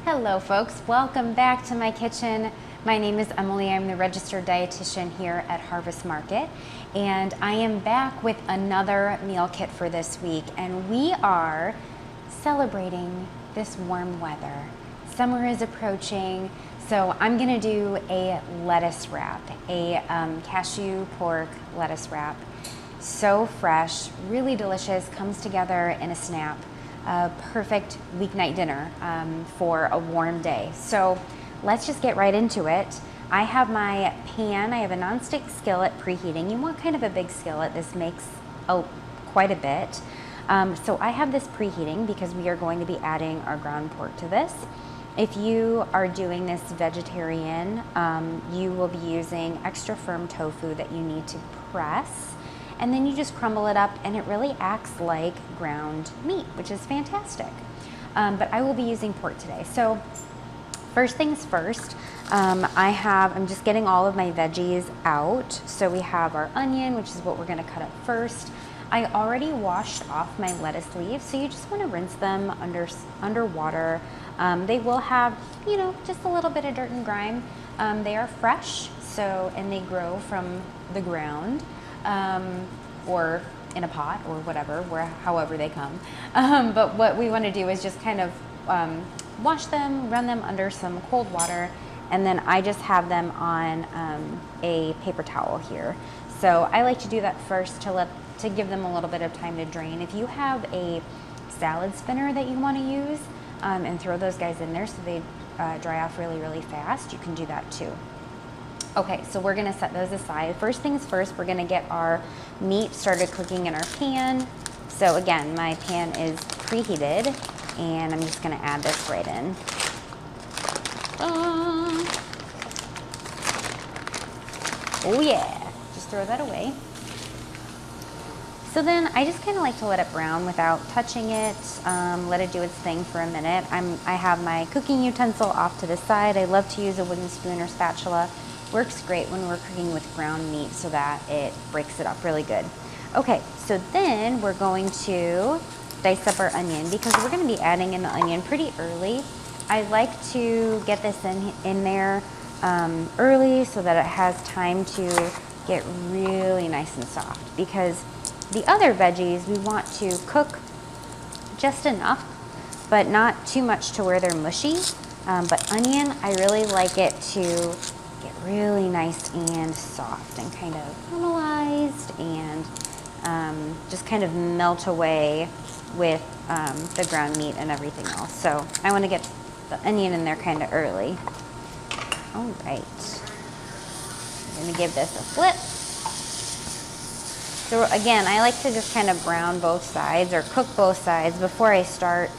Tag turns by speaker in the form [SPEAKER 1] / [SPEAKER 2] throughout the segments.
[SPEAKER 1] Hello folks, welcome back to my kitchen. My name is Emily. I'm the registered dietitian here at Harvest Market, and I am back with another meal kit for this week, and we are celebrating this warm weather. Summer is approaching, so I'm gonna do a lettuce wrap, a cashew pork lettuce wrap. So fresh, really delicious, comes together in a snap. A perfect weeknight dinner for a warm day. So let's just get right into it. I have my pan. I have a nonstick skillet preheating. You want kind of a big skillet. This makes quite a bit. So I have this preheating because we are going to be adding our ground pork to this. If you are doing this vegetarian, you will be using extra firm tofu that you need to press. And then you just crumble it up and it really acts like ground meat, which is fantastic. But I will be using pork today. So first things first, I'm just getting all of my veggies out. So we have our onion, which is what we're gonna cut up first. I already washed off my lettuce leaves, so you just wanna rinse them under water. They will have, just a little bit of dirt and grime. They are fresh, and they grow from the ground. Or in a pot or whatever, however they come. But what we want to do is just kind of wash them, run them under some cold water, and then I just have them on a paper towel here. So I like to do that first to give them a little bit of time to drain. If you have a salad spinner that you want to use and throw those guys in there so they dry off really, really fast, you can do that too. Okay, so we're gonna set those aside. First things first, we're gonna get our meat started cooking in our pan. So again, my pan is preheated, and I'm just gonna add this right in. Oh yeah, just throw that away. So then I just kind of like to let it brown without touching it, let it do its thing for a minute. I have my cooking utensil off to the side. I love to use a wooden spoon or spatula. Works great when we're cooking with ground meat so that it breaks it up really good. Okay, so then we're going to dice up our onion because we're gonna be adding in the onion pretty early. I like to get this in there early so that it has time to get really nice and soft, because the other veggies we want to cook just enough, but not too much to where they're mushy. But onion, I really like it to get really nice and soft and kind of caramelized and just kind of melt away with the ground meat and everything else. So I want to get the onion in there kind of early. All right, I'm gonna give this a flip. So again, I like to just kind of brown both sides or cook both sides before I start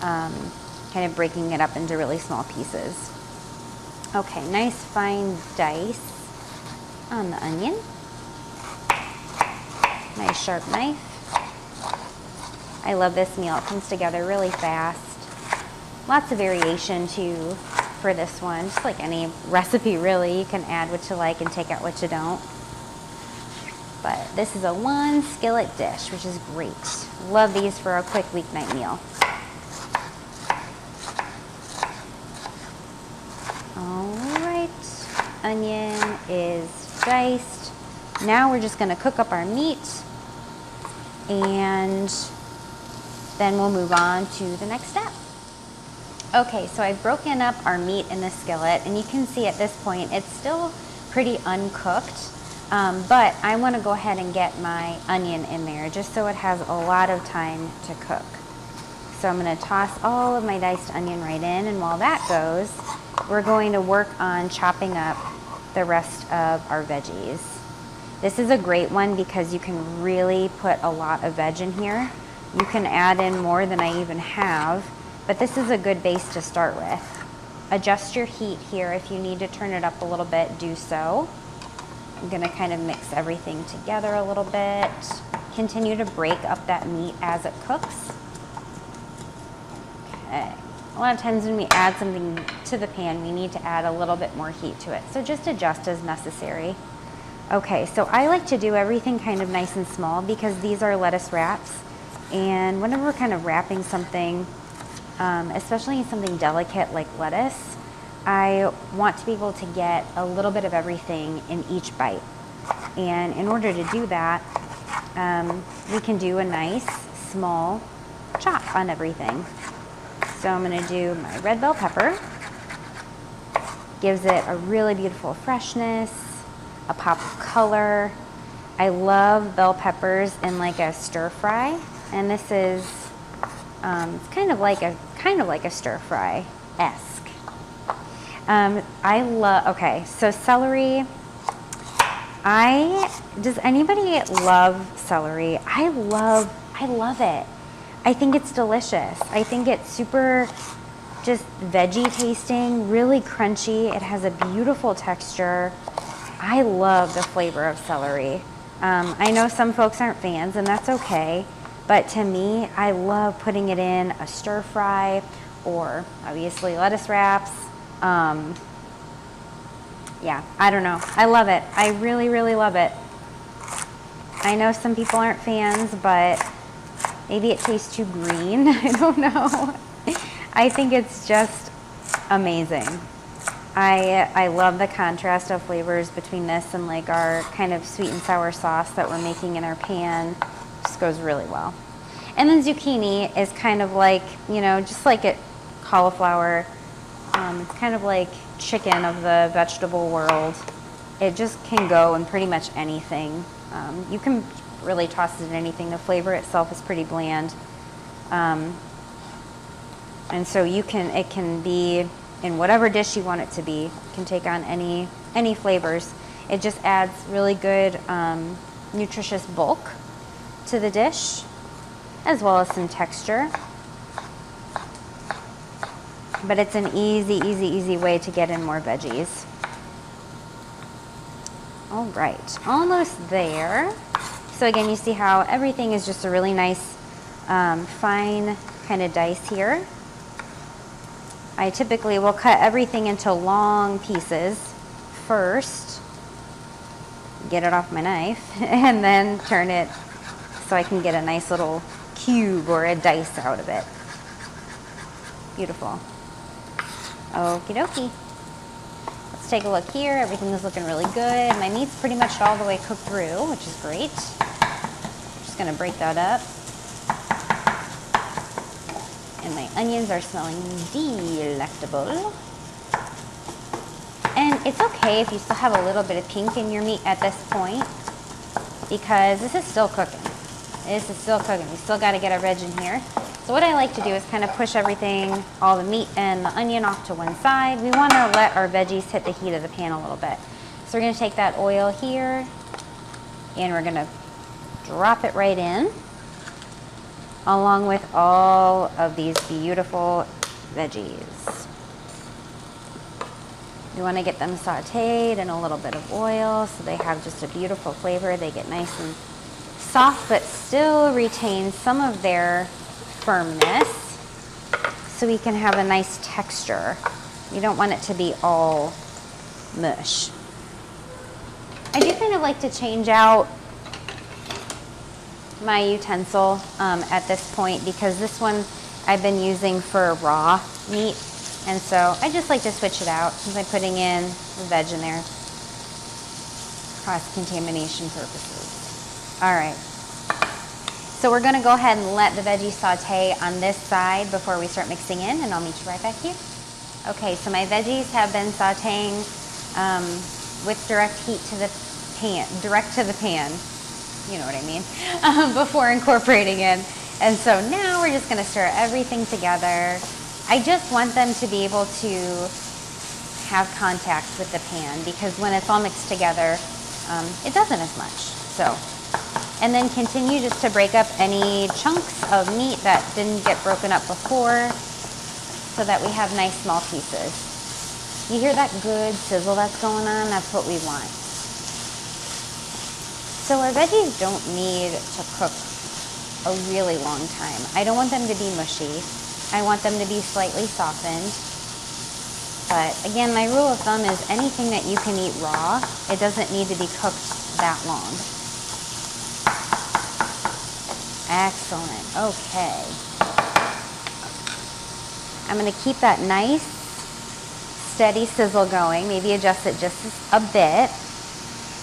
[SPEAKER 1] kind of breaking it up into really small pieces. Okay, nice fine dice on the onion. Nice sharp knife. I love this meal. It comes together really fast. Lots of variation too for this one. Just like any recipe really, you can add what you like and take out what you don't. But this is a one skillet dish, which is great. Love these for a quick weeknight meal. Onion is diced. Now we're just gonna cook up our meat, and then we'll move on to the next step. Okay, so I've broken up our meat in the skillet, and you can see at this point it's still pretty uncooked, but I wanna go ahead and get my onion in there just so it has a lot of time to cook. So I'm gonna toss all of my diced onion right in, and while that goes, we're going to work on chopping up the rest of our veggies. This is a great one because you can really put a lot of veg in here. You can add in more than I even have, but this is a good base to start with. Adjust your heat here. If you need to turn it up a little bit, do so. I'm gonna kind of mix everything together a little bit. Continue to break up that meat as it cooks. Okay. A lot of times when we add something to the pan, we need to add a little bit more heat to it. So just adjust as necessary. Okay, so I like to do everything kind of nice and small because these are lettuce wraps. And whenever we're kind of wrapping something, especially in something delicate like lettuce. I want to be able to get a little bit of everything in each bite. And in order to do that, we can do a nice small chop on everything. So I'm gonna do my red bell pepper. Gives it a really beautiful freshness, a pop of color. I love bell peppers in like a stir fry, and this is it's kind of like a stir fry-esque. Okay, so celery. Does anybody love celery? I love it. I think it's delicious. I think it's super just veggie tasting, really crunchy. It has a beautiful texture. I love the flavor of celery. I know some folks aren't fans, and that's okay. But to me, I love putting it in a stir fry or obviously lettuce wraps. Yeah, I don't know. I love it. I really, really love it. I know some people aren't fans, but maybe it tastes too green. I don't know. I think it's just amazing. I love the contrast of flavors between this and like our kind of sweet and sour sauce that we're making in our pan. Just goes really well. And then zucchini is kind of like, you know, just like cauliflower. It's kind of like chicken of the vegetable world. It just can go in pretty much anything. You can really toss it in anything. The flavor itself is pretty bland. And so it can be in whatever dish you want it to be. It can take on any flavors. It just adds really good nutritious bulk to the dish, as well as some texture. But it's an easy way to get in more veggies. All right, almost there. So again, you see how everything is just a really nice fine kind of dice here. I typically will cut everything into long pieces first, get it off my knife, and then turn it so I can get a nice little cube or a dice out of it. Beautiful. Okie dokie. Let's take a look here. Everything is looking really good. My meat's pretty much all the way cooked through, which is great. Just gonna break that up. And my onions are smelling delectable. And it's okay if you still have a little bit of pink in your meat at this point, because this is still cooking. This is still cooking. We still gotta get our veg in here. So what I like to do is kind of push everything, all the meat and the onion off to one side. We want to let our veggies hit the heat of the pan a little bit. So we're going to take that oil here and we're going to drop it right in, along with all of these beautiful veggies. You want to get them sauteed in a little bit of oil so they have just a beautiful flavor. They get nice and soft but still retain some of their firmness, so we can have a nice texture. You don't want it to be all mush. I do kind of like to change out my utensil at this point, because this one I've been using for raw meat, and so I just like to switch it out since I'm putting in the veg in there, cross-contamination purposes. All right. So we're going to go ahead and let the veggies saute on this side before we start mixing in, and I'll meet you right back here. Okay, so my veggies have been sauteing with direct heat to the pan, you know what I mean, before incorporating in. And so now we're just going to stir everything together. I just want them to be able to have contact with the pan, because when it's all mixed together, it doesn't as much. So. And then continue just to break up any chunks of meat that didn't get broken up before, so that we have nice small pieces. You hear that good sizzle that's going on? That's what we want. So our veggies don't need to cook a really long time. I don't want them to be mushy. I want them to be slightly softened. But again, my rule of thumb is anything that you can eat raw, it doesn't need to be cooked that long. Excellent. Okay. I'm gonna keep that nice, steady sizzle going, maybe adjust it just a bit.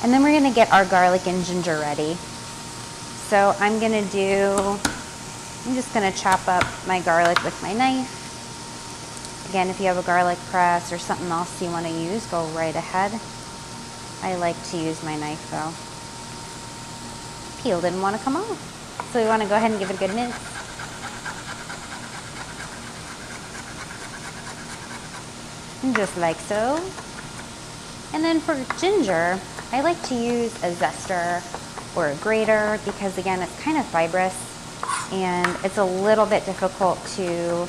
[SPEAKER 1] And then we're gonna get our garlic and ginger ready. So I'm just gonna chop up my garlic with my knife. Again, if you have a garlic press or something else you wanna use, go right ahead. I like to use my knife though. Peel didn't wanna come off. So we wanna go ahead and give it a good mince. And just like so. And then for ginger, I like to use a zester or a grater because again, it's kind of fibrous and it's a little bit difficult to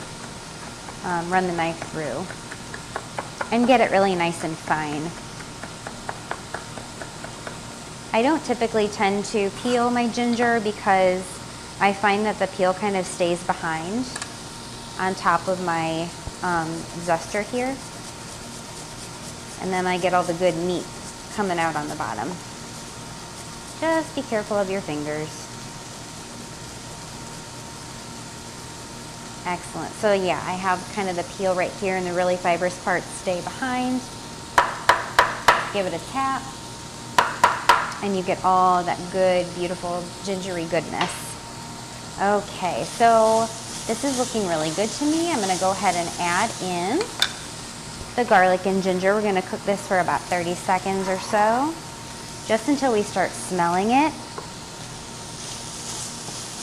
[SPEAKER 1] run the knife through and get it really nice and fine. I don't typically tend to peel my ginger because I find that the peel kind of stays behind on top of my zester here. And then I get all the good meat coming out on the bottom. Just be careful of your fingers. Excellent. So yeah, I have kind of the peel right here and the really fibrous parts stay behind. Give it a tap. And you get all that good, beautiful, gingery goodness. Okay, so this is looking really good to me. I'm gonna go ahead and add in the garlic and ginger. We're gonna cook this for about 30 seconds or so, just until we start smelling it.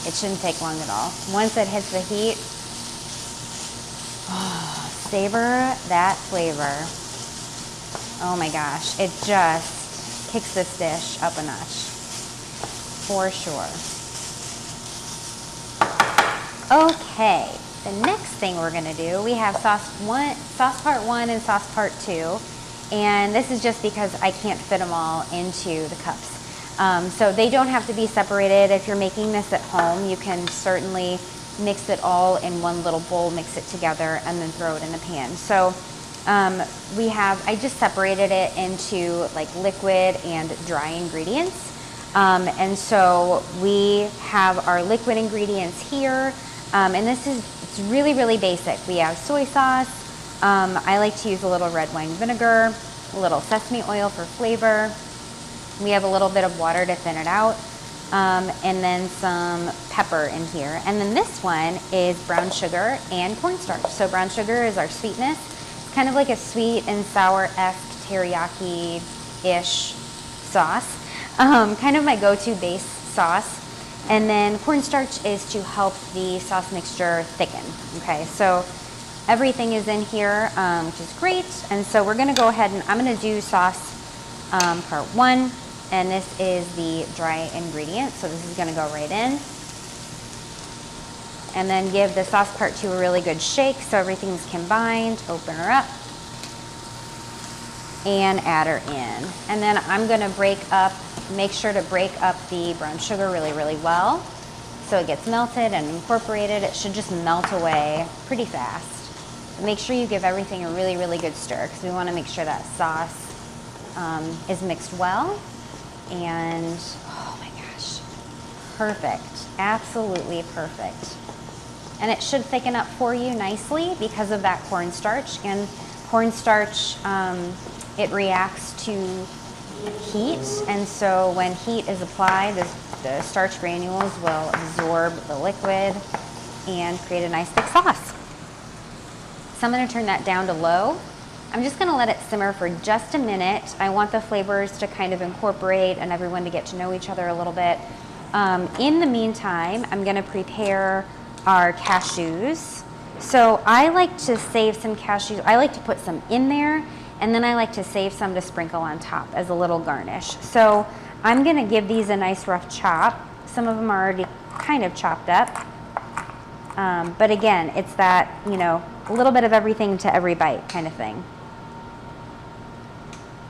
[SPEAKER 1] It shouldn't take long at all. Once it hits the heat, oh, savor that flavor. Oh my gosh, it just kicks this dish up a notch, for sure. Okay. The next thing we're gonna do, we have sauce part one and sauce part two. And this is just because I can't fit them all into the cups. So they don't have to be separated. If you're making this at home, you can certainly mix it all in one little bowl, mix it together, and then throw it in the pan. So I just separated it into like liquid and dry ingredients. And so we have our liquid ingredients here. And it's really, really basic. We have soy sauce. I like to use a little red wine vinegar, a little sesame oil for flavor. We have a little bit of water to thin it out, and then some pepper in here. And then this one is brown sugar and cornstarch. So brown sugar is our sweetness. It's kind of like a sweet and sour-esque teriyaki-ish sauce. Kind of my go-to base sauce. And then cornstarch is to help the sauce mixture thicken. Okay, so everything is in here, which is great. And so we're gonna go ahead and I'm gonna do sauce part one, and this is the dry ingredient. So this is gonna go right in. And then give the sauce part two a really good shake so everything's combined. Open her up and add her in. And then I'm gonna make sure to break up the brown sugar really, really well so it gets melted and incorporated. It should just melt away pretty fast. But make sure you give everything a really, really good stir because we want to make sure that sauce is mixed well. And oh my gosh, perfect, absolutely perfect. And it should thicken up for you nicely because of that cornstarch. And cornstarch, it reacts to heat, and so when heat is applied, the starch granules will absorb the liquid and create a nice thick sauce. So I'm going to turn that down to low. I'm just going to let it simmer for just a minute. I want the flavors to kind of incorporate and everyone to get to know each other a little bit. In the meantime, I'm going to prepare our cashews. So I like to save some cashews. I like to put some in there, and then I like to save some to sprinkle on top as a little garnish. So I'm gonna give these a nice rough chop. Some of them are already kind of chopped up. But again, it's that, you know, a little bit of everything to every bite kind of thing.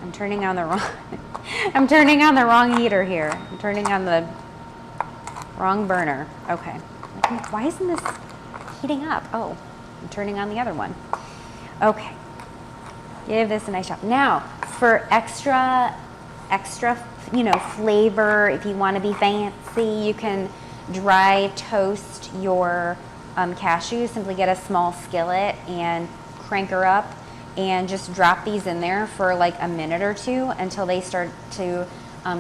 [SPEAKER 1] I'm turning on the wrong heater here. I'm turning on the wrong burner. Okay. Why isn't this heating up? Oh, I'm turning on the other one. Okay. Give this a nice chop. Now, for extra, you know, flavor, if you want to be fancy, you can dry toast your cashews, simply get a small skillet and crank her up and just drop these in there for like a minute or two until they start to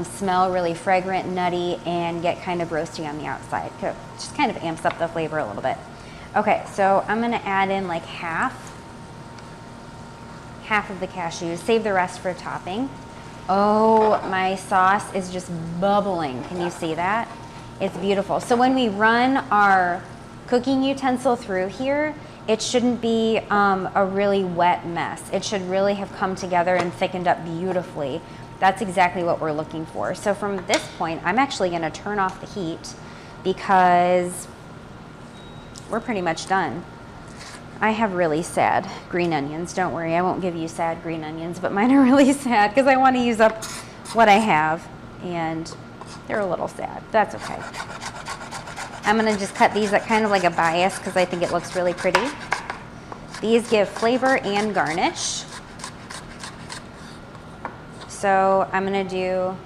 [SPEAKER 1] smell really fragrant, nutty, and get kind of roasty on the outside. It just kind of amps up the flavor a little bit. Okay, so I'm gonna add in like half of the cashews, save the rest for topping. Oh, my sauce is just bubbling. Can you see that? It's beautiful. So when we run our cooking utensil through here, it shouldn't be a really wet mess. It should really have come together and thickened up beautifully. That's exactly what we're looking for. So from this point, I'm actually gonna turn off the heat because we're pretty much done. I have really sad green onions. Don't worry, I won't give you sad green onions, but mine are really sad because I want to use up what I have, and they're a little sad. That's okay. I'm going to just cut these at kind of like a bias because I think it looks really pretty. These give flavor and garnish. So I'm going to do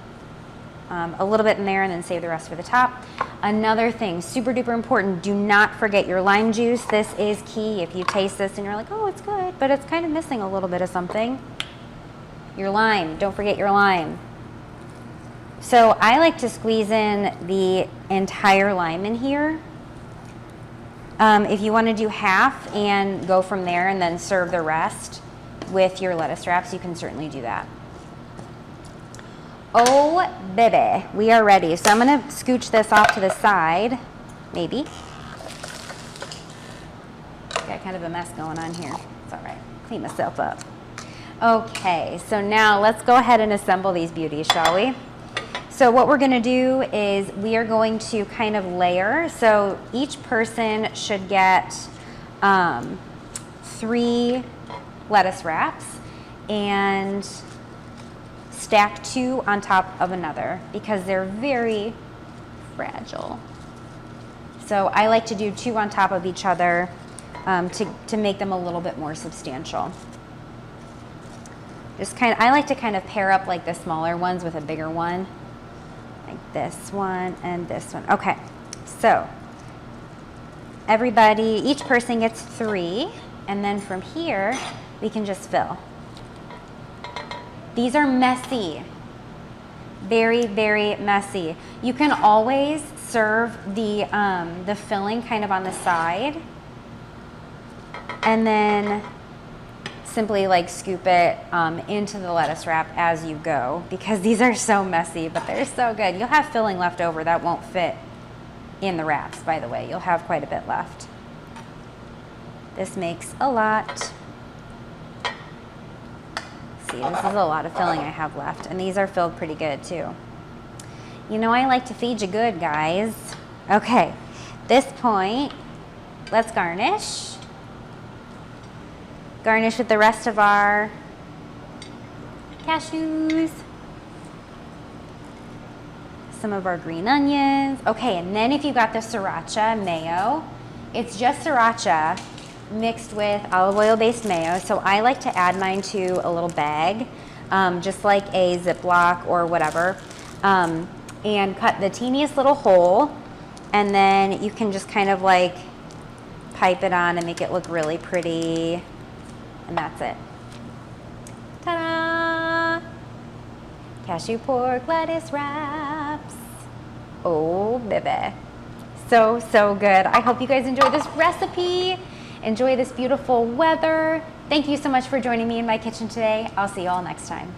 [SPEAKER 1] a little bit in there and then save the rest for the top. Another thing, super duper important, do not forget your lime juice. This is key. If you taste this and you're like, oh, it's good, but it's kind of missing a little bit of something. Your lime, don't forget your lime. So I like to squeeze in the entire lime in here. If you want to do half and go from there and then serve the rest with your lettuce wraps, you can certainly do that. Oh, baby, we are ready. So I'm gonna scooch this off to the side, maybe. Got kind of a mess going on here. It's all right, clean myself up. Okay, so now let's go ahead and assemble these beauties, shall we? So what we're gonna do is we are going to kind of layer. So each person should get 3 lettuce wraps and stack 2 on top of another because they're very fragile. So I like to do 2 on top of each other to make them a little bit more substantial. I like to kind of pair up like the smaller ones with a bigger one, like this one and this one. Okay, so each person gets 3, and then from here we can just fill. These are messy, very, very messy. You can always serve the filling kind of on the side and then simply like scoop it into the lettuce wrap as you go because these are so messy, but they're so good. You'll have filling left over that won't fit in the wraps, by the way. You'll have quite a bit left. This makes a lot. See, this is a lot of filling I have left, and these are filled pretty good too. You know, I like to feed you good, guys. Okay, this point, let's garnish. Garnish with the rest of our cashews. Some of our green onions. Okay, and then if you got the sriracha mayo, it's just sriracha mixed with olive oil based mayo. So I like to add mine to a little bag, just like a Ziploc or whatever, and cut the teeniest little hole, and then you can just kind of like pipe it on and make it look really pretty, and that's it. Ta-da! Cashew pork lettuce wraps. Oh, baby. So, so good. I hope you guys enjoy this recipe. Enjoy this beautiful weather. Thank you so much for joining me in my kitchen today. I'll see you all next time.